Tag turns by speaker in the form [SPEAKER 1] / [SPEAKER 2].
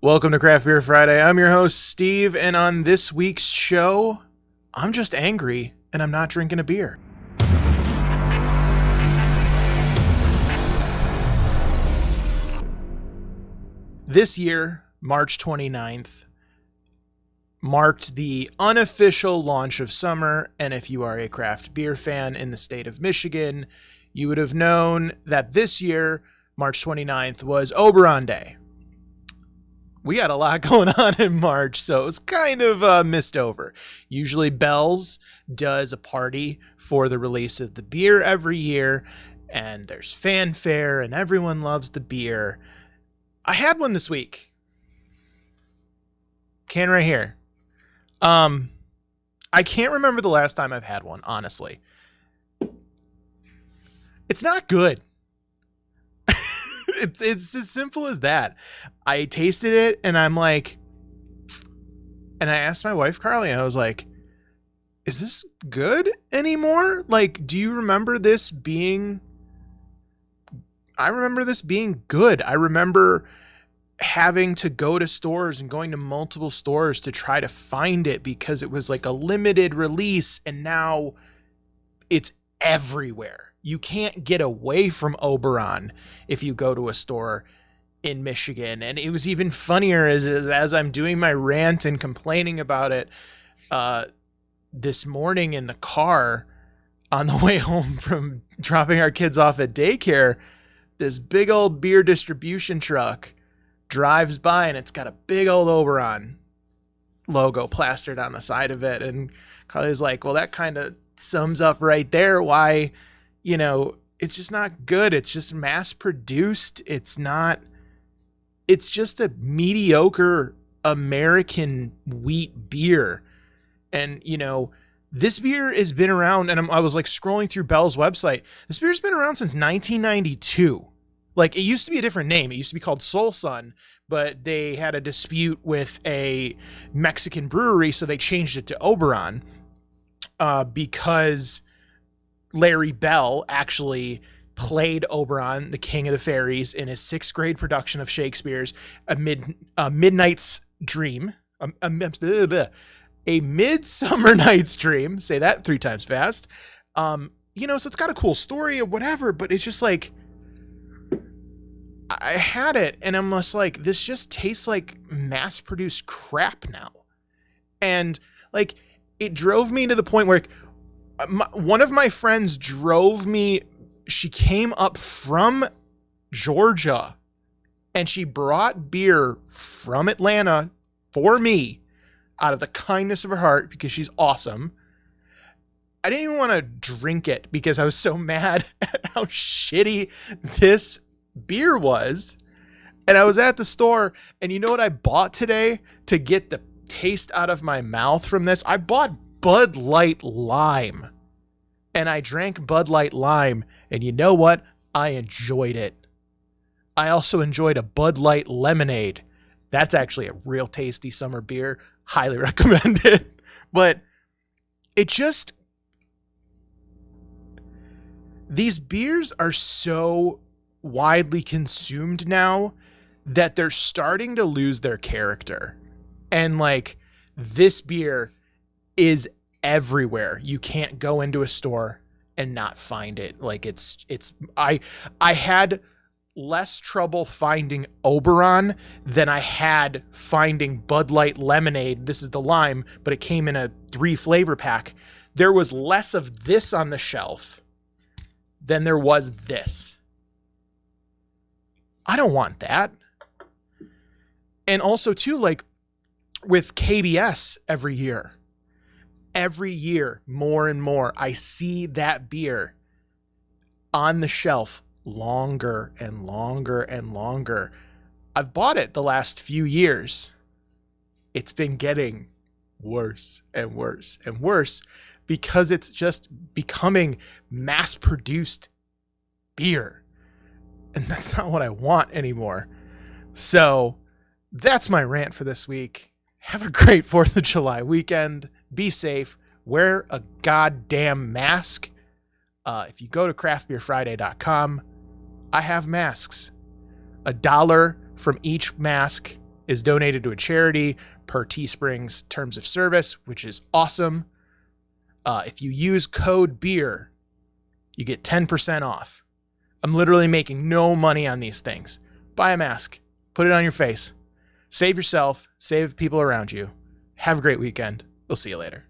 [SPEAKER 1] Welcome to Craft Beer Friday. I'm your host, Steve, and on this week's show, I'm just angry and I'm not drinking a beer. This year, March 29th, marked the unofficial launch of summer, and if you are a craft beer fan in the state of Michigan, you would have known that this year, March 29th, was Oberon Day. We got a lot going on in March, so it was kind of missed over. Usually Bell's does a party for the release of the beer every year, and there's fanfare, and everyone loves the beer. I had one this week. Can right here. I can't remember the last time I've had one, honestly. It's not good. It's as simple as that. I tasted it and I'm like, and I asked my wife, Carly, and I was like, is this good anymore? Like, do you remember this being, I remember this being good. I remember having to go to stores and going to multiple stores to try to find it because it was like a limited release, and now it's everywhere. You can't get away from Oberon if you go to a store in Michigan. And it was even funnier as I'm doing my rant and complaining about it this morning in the car on the way home from dropping our kids off at daycare. This big old beer distribution truck drives by and it's got a big old Oberon logo plastered on the side of it. And Carly's like, well, that kind of sums up right there why, you know, it's just not good. It's just mass produced. It's just a mediocre American wheat beer. And, you know, this beer has been around, and I was like scrolling through Bell's website. This beer's been around since 1992. Like, it used to be a different name. It used to be called Soul Sun, but they had a dispute with a Mexican brewery, so they changed it to Oberon because Larry Bell actually played Oberon, the King of the Fairies, in his 6th grade production of Shakespeare's A Midnight's Dream. A Midsummer Night's Dream. Say that 3 times fast. You know, so it's got a cool story or whatever, but it's just like, I had it and I'm just like, this just tastes like mass-produced crap now. And like, it drove me to the point where one of my friends drove me. She came up from Georgia and she brought beer from Atlanta for me out of the kindness of her heart because she's awesome. I didn't even want to drink it because I was so mad at how shitty this beer was. And I was at the store, and you know what I bought today to get the taste out of my mouth from this? I bought Bud Light Lime, and I drank Bud Light Lime, and you know what? I enjoyed it. I also enjoyed a Bud Light Lemonade. That's actually a real tasty summer beer. Highly recommend it. But it just, these beers are so widely consumed now that they're starting to lose their character. And like, this beer is everywhere. You can't go into a store and not find it. Like, I had less trouble finding Oberon than I had finding Bud Light Lemonade. This is the lime, but it came in a 3 flavor pack. There was less of this on the shelf than there was this. I don't want that. And also too, like with KBS every year, more and more, I see that beer on the shelf longer and longer and longer. I've bought it the last few years. It's been getting worse and worse and worse because it's just becoming mass-produced beer. And that's not what I want anymore. So that's my rant for this week. Have a great 4th of July weekend. Be safe. Wear a goddamn mask. If you go to craftbeerfriday.com, I have masks. $1 from each mask is donated to a charity per Teespring's terms of service, which is awesome. If you use code BEER, you get 10% off. I'm literally making no money on these things. Buy a mask, put it on your face, save yourself, save people around you. Have a great weekend. We'll see you later.